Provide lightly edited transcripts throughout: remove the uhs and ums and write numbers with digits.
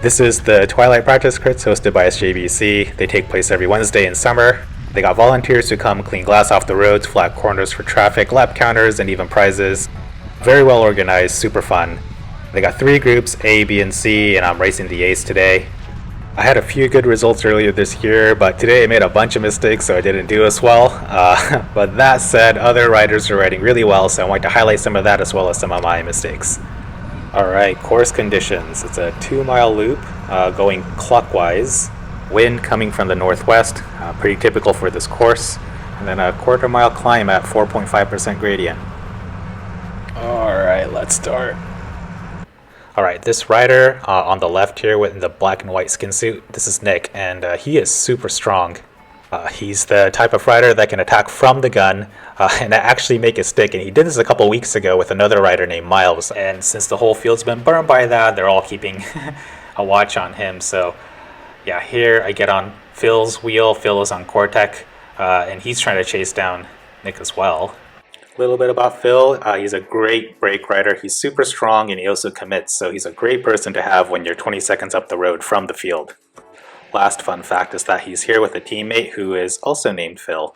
This is the Twilight practice crits hosted by SJBC. They take place every Wednesday in summer. They got volunteers who come clean glass off the roads, flat corners for traffic, lap counters, and even prizes. Very well organized, super fun. They got 3 groups, A, B, and C, and I'm racing the A's today. I had a few good results earlier this year, but today I made a bunch of mistakes, so I didn't do as well. But that said, other riders are riding really well, so I want to highlight some of that as well as some of my mistakes. Alright, course conditions. It's a 2-mile loop going clockwise. Wind coming from the northwest, pretty typical for this course. And then a 1/4 mile climb at 4.5% gradient. Alright, let's start. Alright, this rider on the left here with the black and white skin suit, this is Nick, and he is super strong. He's the type of rider that can attack from the gun and actually make it stick, and he did this a couple weeks ago with another rider named Miles, and since the whole field's been burned by that, they're all keeping a watch on him. So yeah, here I get on Phil's wheel. Phil is on Cortec, and he's trying to chase down Nick as well. A little bit about Phil, he's a great brake rider. He's super strong and he also commits, so he's a great person to have when you're 20 seconds up the road from the field. Last fun fact is that he's here with a teammate who is also named Phil.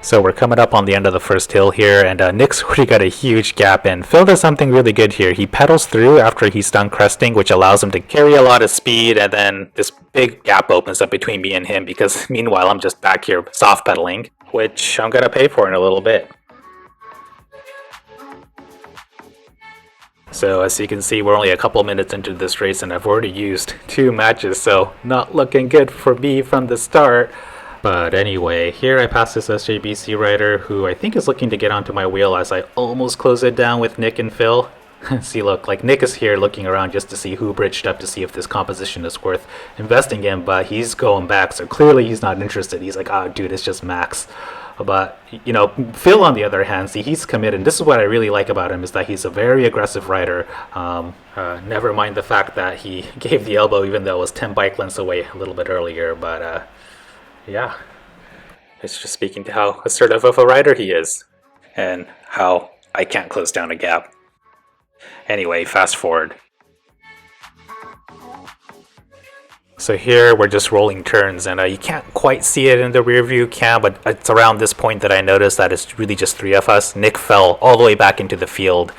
So we're coming up on the end of the first hill here, and Nick's already got a huge gap in. Phil does something really good here. He pedals through after he's done cresting, which allows him to carry a lot of speed, and then this big gap opens up between me and him, because meanwhile I'm just back here soft pedaling, which I'm gonna pay for in a little bit. So as you can see, we're only a couple minutes into this race and I've already used 2 matches, so not looking good for me from the start. But anyway, here I pass this SJBC rider who I think is looking to get onto my wheel as I almost close it down with Nick and Phil. See, look, like Nick is here looking around just to see who bridged up to see if this composition is worth investing in, but he's going back, so clearly he's not interested. He's like, oh dude, it's just max. But, you know, Phil on the other hand, see, he's committed. This is what I really like about him, is that he's a very aggressive rider. Never mind the fact that he gave the elbow even though it was 10 bike lengths away a little bit earlier. But, yeah, it's just speaking to how assertive of a rider he is and how I can't close down a gap. Anyway, fast forward. So here we're just rolling turns, and you can't quite see it in the rear view cam, but it's around this point that I noticed that it's really just 3 of us. Nick fell all the way back into the field.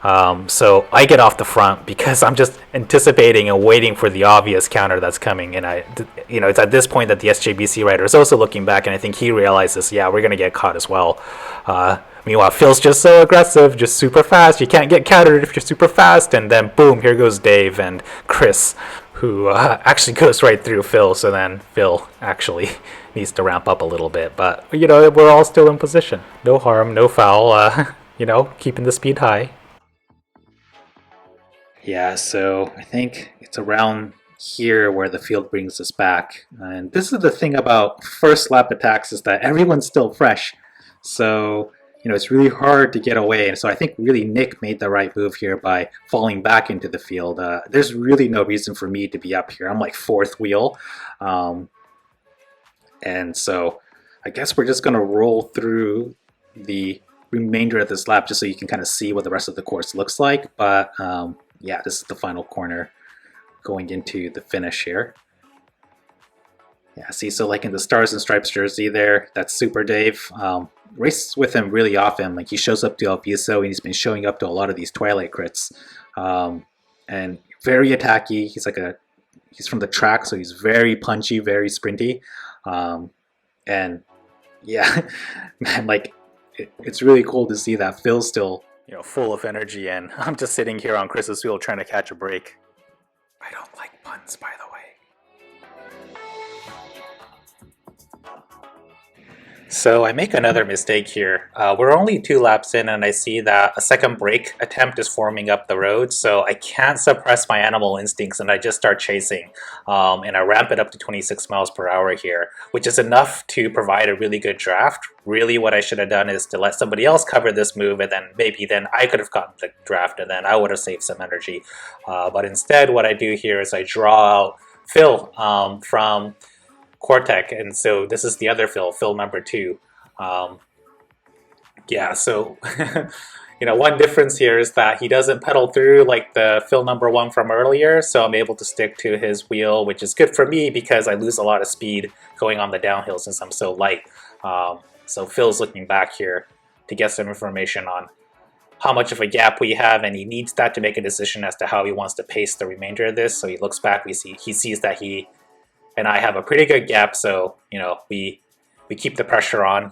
So I get off the front because I'm just anticipating and waiting for the obvious counter that's coming. And it's at this point that the SJBC rider is also looking back, and I think he realizes, yeah, we're going to get caught as well. Meanwhile, Phil's just so aggressive, just super fast. You can't get countered if you're super fast. And then boom, here goes Dave and Chris, who actually goes right through Phil. So then Phil actually needs to ramp up a little bit. But, you know, we're all still in position. No harm, no foul, keeping the speed high. Yeah, so I think it's around here where the field brings us back. And this is the thing about first lap attacks, is that everyone's still fresh. So, it's really hard to get away. And so I think really Nick made the right move here by falling back into the field. There's really no reason for me to be up here. I'm like 4th wheel. And so I guess we're just going to roll through the remainder of this lap just so you can kind of see what the rest of the course looks like. But yeah, this is the final corner going into the finish here. Yeah, see, so like in the Stars and Stripes jersey there, that's SuperDave. Races with him really often. Like, he shows up to El Viso, and he's been showing up to a lot of these Twilight crits. And very attacky. He's from the track, so he's very punchy, very sprinty. And yeah, man, like, it's really cool to see that Phil's still, full of energy, and I'm just sitting here on Chris's wheel trying to catch a break. I don't like puns, by the way. So I make another mistake here. We're only 2 laps in, and I see that a second brake attempt is forming up the road, so I can't suppress my animal instincts and I just start chasing. And I ramp it up to 26 miles per hour here, which is enough to provide a really good draft. Really what I should have done is to let somebody else cover this move, and then maybe I could have gotten the draft, and then I would have saved some energy. But instead what I do here is I draw out Phil from Cortec, and so this is the other Phil number 2. Yeah, so one difference here is that he doesn't pedal through like the fill number one from earlier, so I'm able to stick to his wheel, which is good for me because I lose a lot of speed going on the downhill since I'm so light. So Phil's looking back here to get some information on how much of a gap we have, and he needs that to make a decision as to how he wants to pace the remainder of this. So he looks back, he sees that he and I have a pretty good gap, so we keep the pressure on.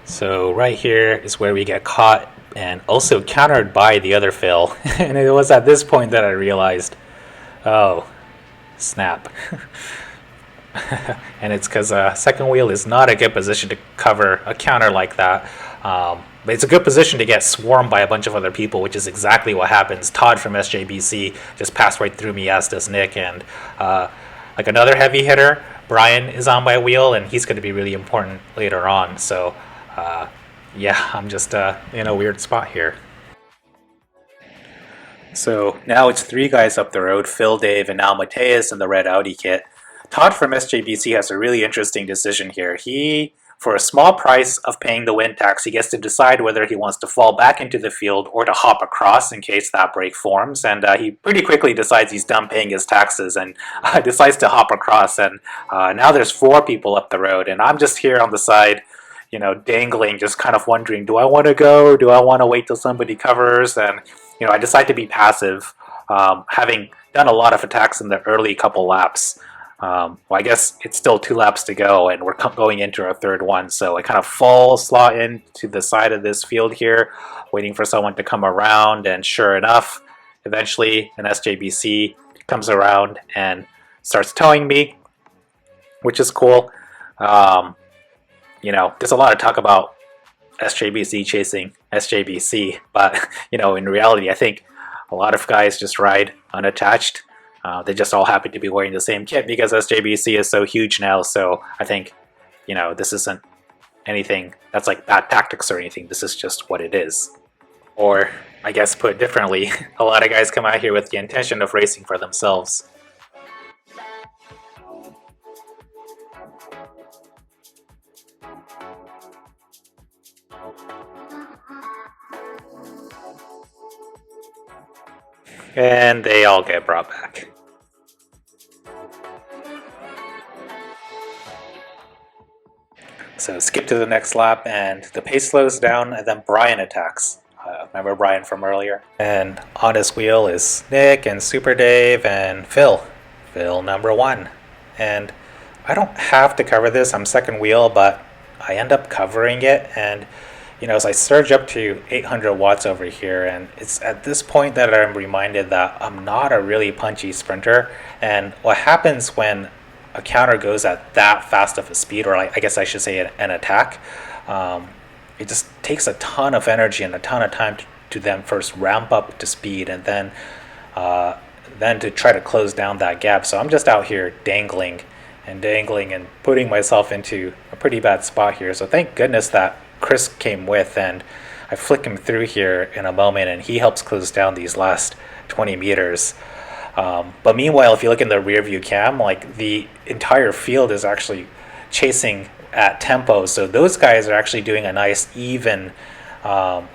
So right here is where we get caught and also countered by the other Phil. And it was at this point that I realized, oh, snap. And it's because second wheel is not a good position to cover a counter like that. But it's a good position to get swarmed by a bunch of other people, which is exactly what happens. Todd from SJBC just passed right through me, as does Nick. And like another heavy hitter, Brian is on my wheel, and he's going to be really important later on. So yeah, I'm just in a weird spot here. So now it's three guys up the road, Phil, Dave, and now Mateus in the red Audi kit. Todd from SJBC has a really interesting decision here. He, for a small price of paying the wind tax, he gets to decide whether he wants to fall back into the field or to hop across in case that break forms. And he pretty quickly decides he's done paying his taxes and decides to hop across. And now there's four people up the road, and I'm just here on the side, dangling, just kind of wondering, do I want to go? Do I want to wait till somebody covers? And, I decide to be passive, having done a lot of attacks in the early couple laps. Well, I guess it's still 2 laps to go, and we're going into our third one. So I kind of slot in to the side of this field here, waiting for someone to come around. And sure enough, eventually an SJBC comes around and starts towing me, which is cool. There's a lot of talk about SJBC chasing SJBC, but in reality, I think a lot of guys just ride unattached. They just all happen to be wearing the same kit because SJBC is so huge now. So I think, this isn't anything that's like bad tactics or anything. This is just what it is. Or, I guess put differently, a lot of guys come out here with the intention of racing for themselves. And they all get brought back. So skip to the next lap, and the pace slows down, and then Brian attacks. Remember Brian from earlier? And on his wheel is Nick and SuperDave and Phil. Phil number 1. And I don't have to cover this, I'm second wheel, but I end up covering it. And as I surge up to 800 watts over here, and it's at this point that I'm reminded that I'm not a really punchy sprinter. And what happens when a counter goes at that fast of a speed, or I guess I should say an attack, it just takes a ton of energy and a ton of time to then first ramp up to speed, and then to try to close down that gap. So I'm just out here dangling and putting myself into a pretty bad spot here. So thank goodness that Chris came with, and I flick him through here in a moment, and he helps close down these last 20 meters. But meanwhile, if you look in the rear view cam, like the entire field is actually chasing at tempo. So those guys are actually doing a nice even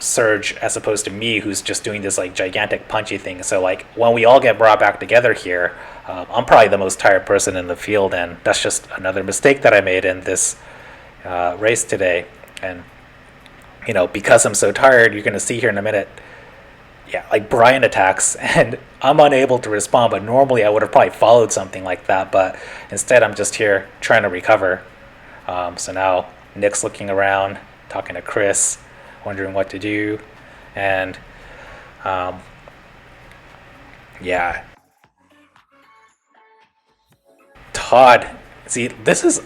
surge, as opposed to me, who's just doing this like gigantic punchy thing. So like when we all get brought back together here, I'm probably the most tired person in the field, and that's just another mistake that I made in this race today. And because I'm so tired, you're going to see here in a minute, like Brian attacks and I'm unable to respond, but normally I would have probably followed something like that, but instead I'm just here trying to recover. So now Nick's looking around, talking to Chris, wondering what to do, and Todd, see,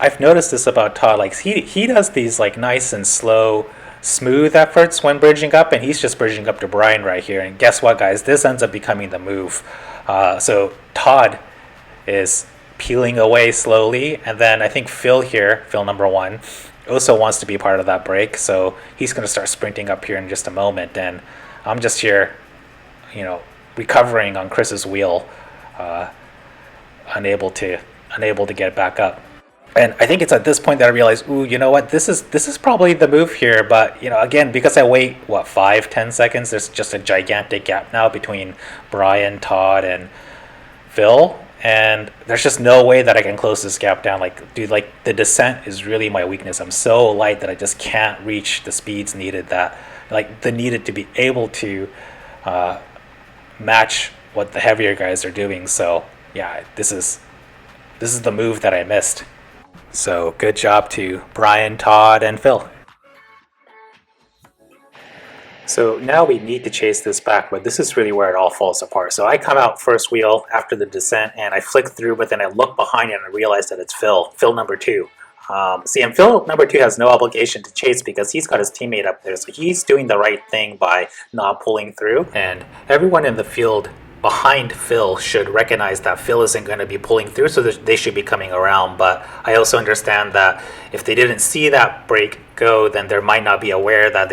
I've noticed this about Todd, like he does these like nice and slow, smooth efforts when bridging up, and he's just bridging up to Brian right here. And guess what, guys, this ends up becoming the move. So Todd is peeling away slowly, and then I think Phil number 1, also wants to be part of that break, so he's going to start sprinting up here in just a moment, and I'm just here recovering on Chris's wheel, unable to get back up. And I think it's at this point that I realized, ooh, you know what, this is probably the move here. But again, because I wait 5-10 seconds, there's just a gigantic gap now between Brian, Todd, and Phil, and there's just no way that I can close this gap down. Like, dude, like the descent is really my weakness. I'm so light that I just can't reach the speeds needed, that like the needed to be able to match what the heavier guys are doing. So yeah, this is the move that I missed. So good job to Brian, Todd, and Phil. So now we need to chase this back, but this is really where it all falls apart. So I come out first wheel after the descent and I flick through, but then I look behind and I realize that it's Phil number 2. See, and Phil number 2 has no obligation to chase because he's got his teammate up there. So he's doing the right thing by not pulling through. And everyone in the field behind Phil should recognize that Phil isn't going to be pulling through, so they should be coming around. But I also understand that if they didn't see that break go, then they might not be aware that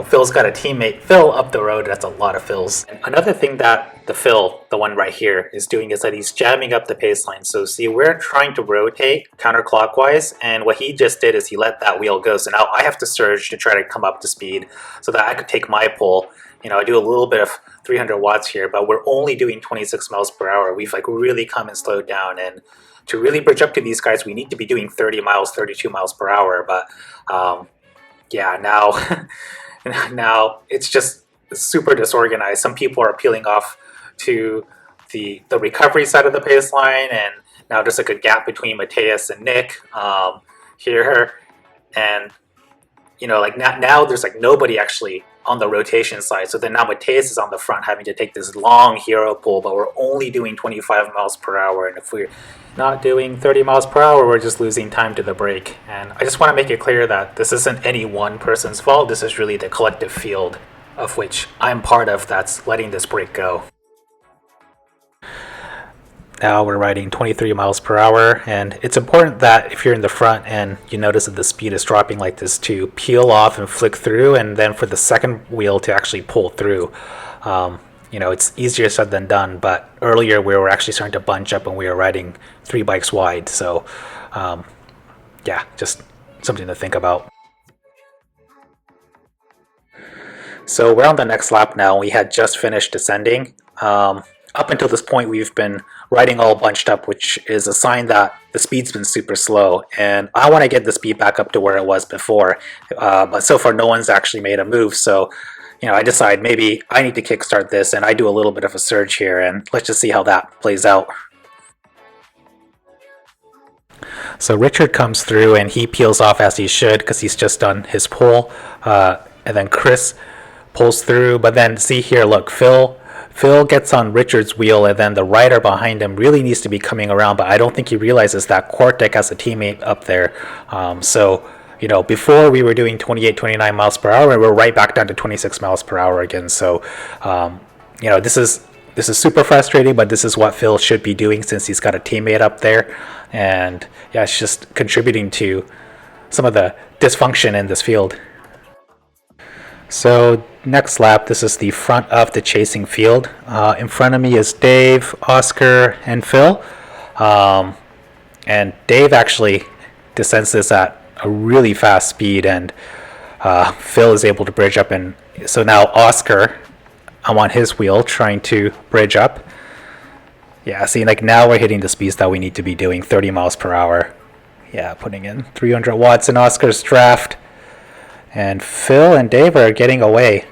Phil's got a teammate Phil up the road. That's a lot of Phils. And another thing that the one right here, is doing is that he's jamming up the pace line. So see, we're trying to rotate counterclockwise, and what he just did is he let that wheel go. So now I have to surge to try to come up to speed so that I could take my pull. I do a little bit of 300 watts here, but we're only doing 26 miles per hour. We've really come and slowed down, and to really bridge up to these guys, we need to be doing 30 miles, 32 miles per hour. But yeah, now it's just super disorganized. Some people are peeling off to the recovery side of the pace line, and now there's like a gap between Mateus and Nick here, and now there's nobody actually on the rotation side. So then now Mateus is on the front having to take this long hero pull, but we're only doing 25 miles per hour. And if we're not doing 30 miles per hour, we're just losing time to the break. And I just want to make it clear that this isn't any one person's fault. This is really the collective field, of which I'm part of, that's letting this break go. Now we're riding 23 miles per hour, and it's important that if you're in the front and you notice that the speed is dropping like this, to peel off and flick through, and then for the second wheel to actually pull through. It's easier said than done, but earlier we were actually starting to bunch up and we were riding 3 bikes wide. So yeah, just something to think about. So we're on the next lap now. We had just finished descending. Up until this point, we've been riding all bunched up, which is a sign that the speed's been super slow. And I want to get the speed back up to where it was before. But so far, no one's actually made a move. So, I decide maybe I need to kickstart this, and I do a little bit of a surge here, and let's just see how that plays out. So Richard comes through, and he peels off as he should because he's just done his pull. And then Chris pulls through. But then see here, look, Phil gets on Richard's wheel, and then the rider behind him really needs to be coming around, but I don't think he realizes that Quartek has a teammate up there. So, before we were doing 28, 29 miles per hour, and we're right back down to 26 miles per hour again. So, this is super frustrating, but this is what Phil should be doing since he's got a teammate up there. And yeah, it's just contributing to some of the dysfunction in this field. So next lap, this is the front of the chasing field. In front of me is Dave, Oscar, and Phil. And Dave actually descends this at a really fast speed, and Phil is able to bridge up. And so now Oscar, I'm on his wheel trying to bridge up. Yeah, see, now we're hitting the speeds that we need to be doing, 30 miles per hour. Yeah, putting in 300 watts in Oscar's draft. And Phil and Dave are getting away.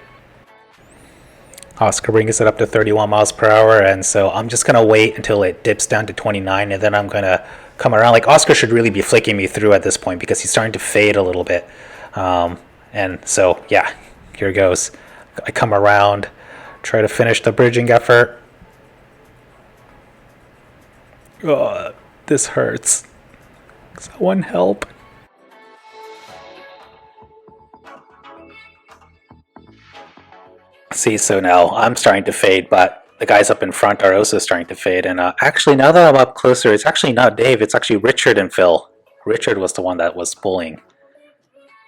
Oscar brings it up to 31 miles per hour, and so I'm just going to wait until it dips down to 29, and then I'm going to come around. Oscar should really be flicking me through at this point because he's starting to fade a little bit. And so, yeah, here goes. I come around, try to finish the bridging effort. Oh, this hurts. Someone help. See, so now I'm starting to fade, but the guys up in front are also starting to fade. And actually, now that I'm up closer, it's actually not Dave, it's actually Richard and Phil. Richard was the one that was pulling.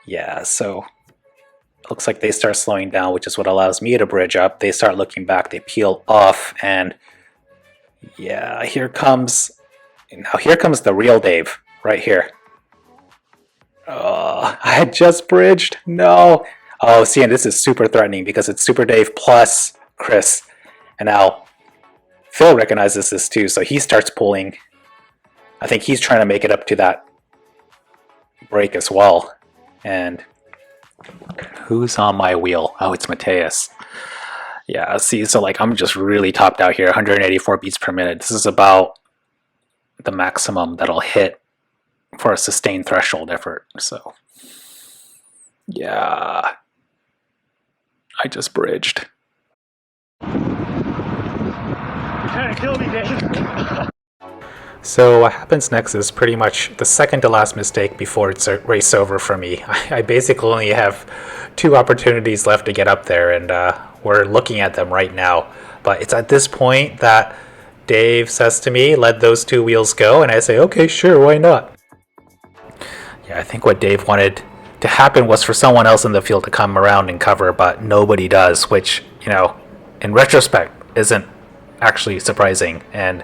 Yeah, so looks like they start slowing down, which is what allows me to bridge up. They start looking back, they peel off, and Yeah, here comes the real Dave right here. I had just bridged. No. Oh, see, and this is super threatening because it's SuperDave plus Chris. And now Phil recognizes this too, so he starts pulling. I think he's trying to make it up to that break as well. And who's on my wheel? Oh, it's Mateus. Yeah, see, so like I'm just really topped out here, 184 beats per minute. This is about the maximum that'll hit for a sustained threshold effort. So, yeah, I just bridged. Trying to kill me, Dave. So what happens next is pretty much the second to last mistake before it's a race over for me. I basically only have 2 opportunities left to get up there, and we're looking at them right now. But it's at this point that Dave says to me, let those 2 wheels go, and I say, okay, sure, why not? Yeah, I think what Dave wanted to happen was for someone else in the field to come around and cover, but nobody does, which, in retrospect, isn't actually surprising. And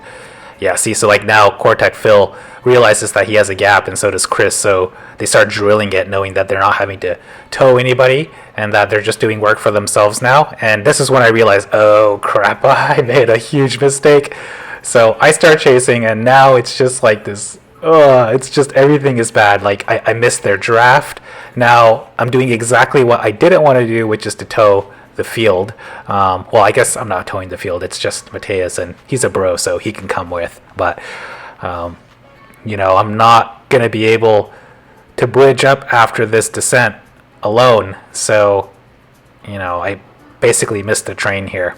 yeah, see, so like now Cortec Phil realizes that he has a gap, and so does Chris, so they start drilling it, knowing that they're not having to tow anybody and that they're just doing work for themselves now. And this is when I realized, oh crap, I made a huge mistake. So I start chasing, and now it's just like this, it's just everything is bad. Like I missed their draft. Now I'm doing exactly what I didn't want to do, which is to tow the field. Well, I guess I'm not towing the field. It's just Mateus, and he's a bro, so he can come with. But, I'm not going to be able to bridge up after this descent alone. So, I basically missed the train here.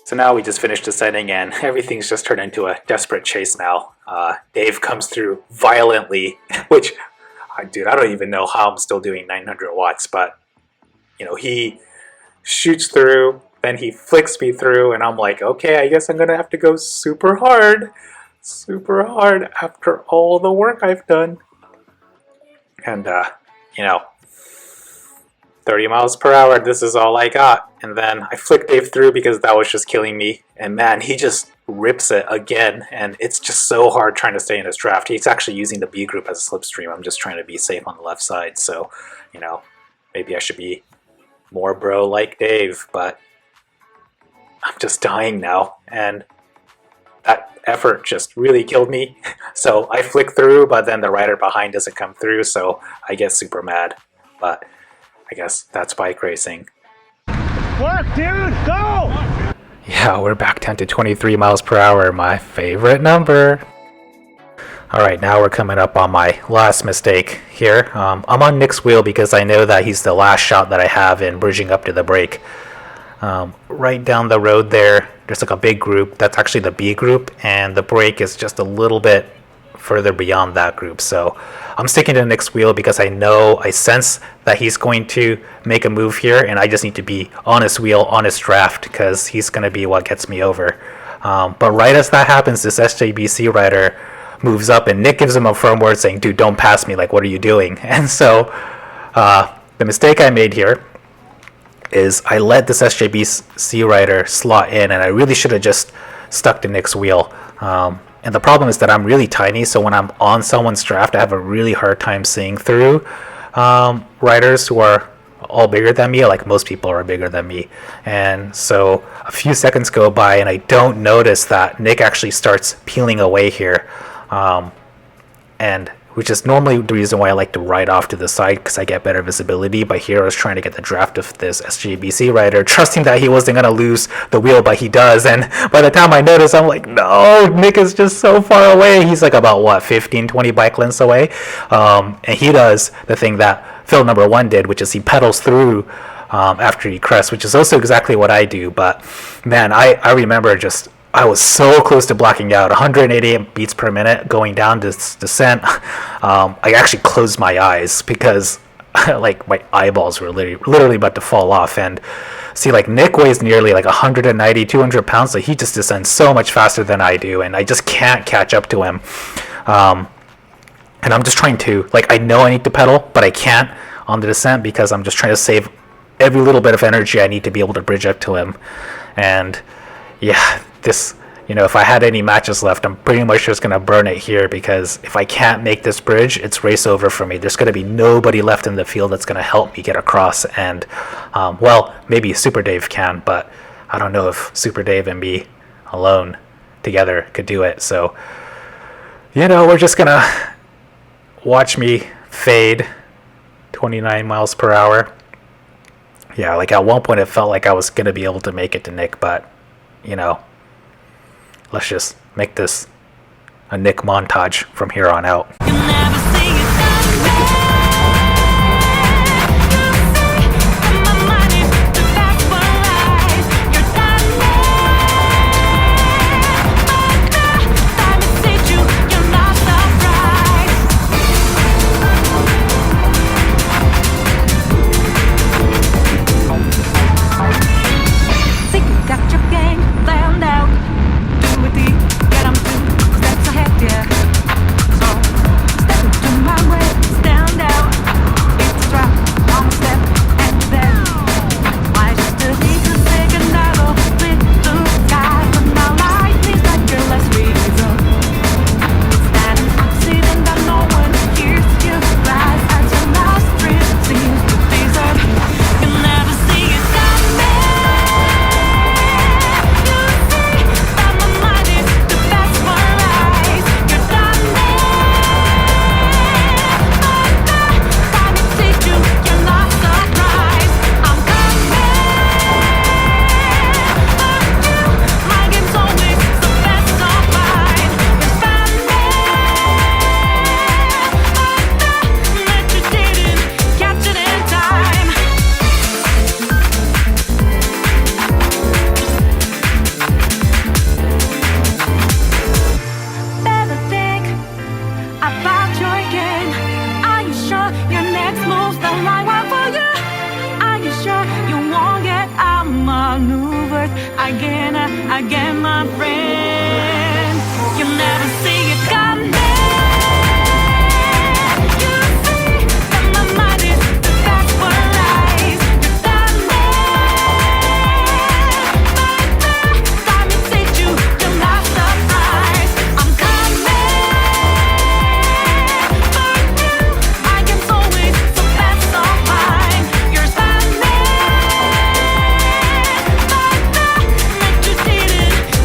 So now we just finished descending, and everything's just turned into a desperate chase now. Dave comes through violently, which, dude, I don't even know how I'm still doing 900 watts, but, he shoots through, then he flicks me through, and I'm like, okay, I guess I'm gonna have to go super hard after all the work I've done. And 30 miles per hour, this is all I got. And then I flick Dave through because that was just killing me, and man, he just rips it again, and it's just so hard trying to stay in his draft. He's actually using the B group as a slipstream. I'm just trying to be safe on the left side, so maybe I should be more bro like Dave, but I'm just dying now, and that effort just really killed me. So I flick through, but then the rider behind doesn't come through, so I get super mad. But I guess that's bike racing. Work, dude, go! Yeah, we're back 10 to 23 miles per hour, my favorite number. Alright, now we're coming up on my last mistake here. I'm on Nick's wheel because I know that he's the last shot that I have in bridging up to the break. Right down the road there's like a big group. That's actually the B group, and the break is just a little bit further beyond that group. So I'm sticking to Nick's wheel because I sense that he's going to make a move here, and I just need to be on his wheel, on his draft, because he's going to be what gets me over. But right as that happens, this SJBC rider moves up, and Nick gives him a firm word saying, dude, don't pass me, like, what are you doing? And so the mistake I made here is I let this SJBC rider slot in, and I really should have just stuck to Nick's wheel. And the problem is that I'm really tiny, so when I'm on someone's draft, I have a really hard time seeing through riders who are all bigger than me, like most people are bigger than me. And so a few seconds go by, and I don't notice that Nick actually starts peeling away here. And which is normally the reason why I like to ride off to the side, because I get better visibility. But here I was trying to get the draft of this SJBC rider, trusting that he wasn't going to lose the wheel, but he does. And by the time I notice, I'm like, no, Nick is just so far away. He's like about, 15, 20 bike lengths away. And he does the thing that Phil number 1 did, which is he pedals through after he crests, which is also exactly what I do. But, man, I remember I was so close to blacking out, 188 beats per minute going down this descent. I actually closed my eyes because like my eyeballs were literally about to fall off. And see, like Nick weighs nearly like 190, 200 pounds, so he just descends so much faster than I do, and I just can't catch up to him. And I'm just trying to, I know I need to pedal, but I can't on the descent because I'm just trying to save every little bit of energy I need to be able to bridge up to him. And yeah, this you know, if I had any matches left, I'm pretty much just going to burn it here, because if I can't make this bridge, it's race over for me. There's going to be nobody left in the field that's going to help me get across. And, well, maybe SuperDave can, but I don't know if SuperDave and me alone together could do it. So, you know, we're just going to watch me fade 29 miles per hour. Yeah, like at one point it felt like I was going to be able to make it to Nick, but, you know, let's just make this a Nick montage from here on out. Again, my friend, you'll never see it coming. You see that my mind is fast for lies. You're done there. Time to say you're not surprised. I'm coming for you. I am always so fast, so fine. You're standing.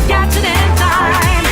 Catch it in time.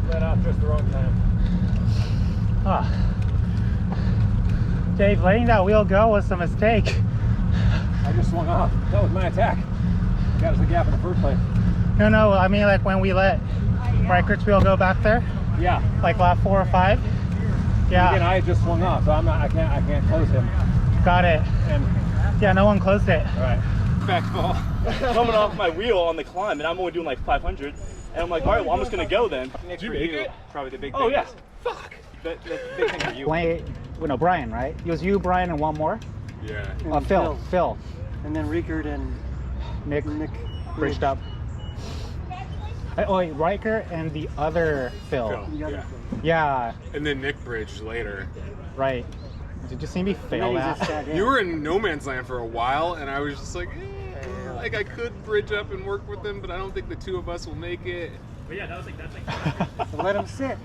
Let off just the wrong time. Dave, letting that wheel go was a mistake. I just swung off. That was my attack. Got us a gap in the first place. No, I mean like when we let Reichert's wheel go back there, Yeah. like lap 4 or 5. Yeah, Again, I just swung off, so I can't close him. got it. And Yeah, no one closed it. all right. Back ball coming off my wheel on the climb, and I'm only doing like 500, and I'm like, all right, well, I'm just gonna go then. Nick, Did you for make you, it? Probably the big Oh thing yeah. is- Fuck. That's the big thing for you. Wait, well, no, Brian, right? It was you, Brian, and one more? Yeah. And Phil. And then Rickard and Nick bridged up. Oh, wait, Riker and the other Phil. the other Yeah. Phil. Yeah, And then Nick bridged later. right. Did you see me And fail then he just that? sat in. You were in no man's land for a while, and I was just like, like I could bridge up and work with them, but I don't think the two of us will make it. But yeah, that's like. So let him sit.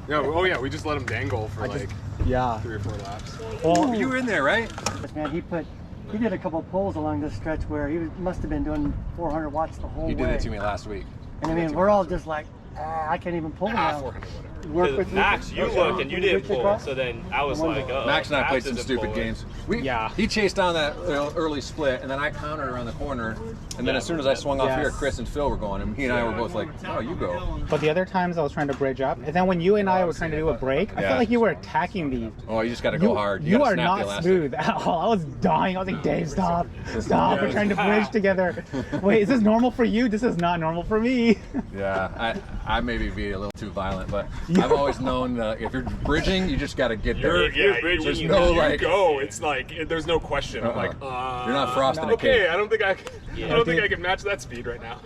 No, oh yeah, we just let him dangle for like Yeah. 3 or 4 laps. Well, You were in there, right? Man, he did a couple pulls along this stretch where must have been doing 400 watts the whole way. He did it to me last week. And I mean, we're all just like, I can't even pull now. 400, whatever. work Because with Max, you Okay. looked and you didn't Reach pull, across? so then I was like, oh. Max and I played some isn't stupid pulling. games. Yeah. He chased down that early split, and then I countered around the corner. And then as soon as I swung off Yes. here, Chris and Phil were going, and he and I were both like, "Oh, you go." But the other times I was trying to bridge up, and then when you and I were trying to do a break, I Yeah. felt like you were attacking me. Oh, you just got to go hard. You gotta are snap the not elastic. smooth at all. I was dying. I was like, Dave, stop. We're trying to bridge together. Wait, is this normal for you? This is not normal for me. Yeah, I maybe be a little too violent, but I've always known if you're bridging, you just got to get there. You're bridging, There's you no know. like, Go. It's like there's no question. I'm like, you're not frosting a okay. cake. I don't think I can match that speed right now.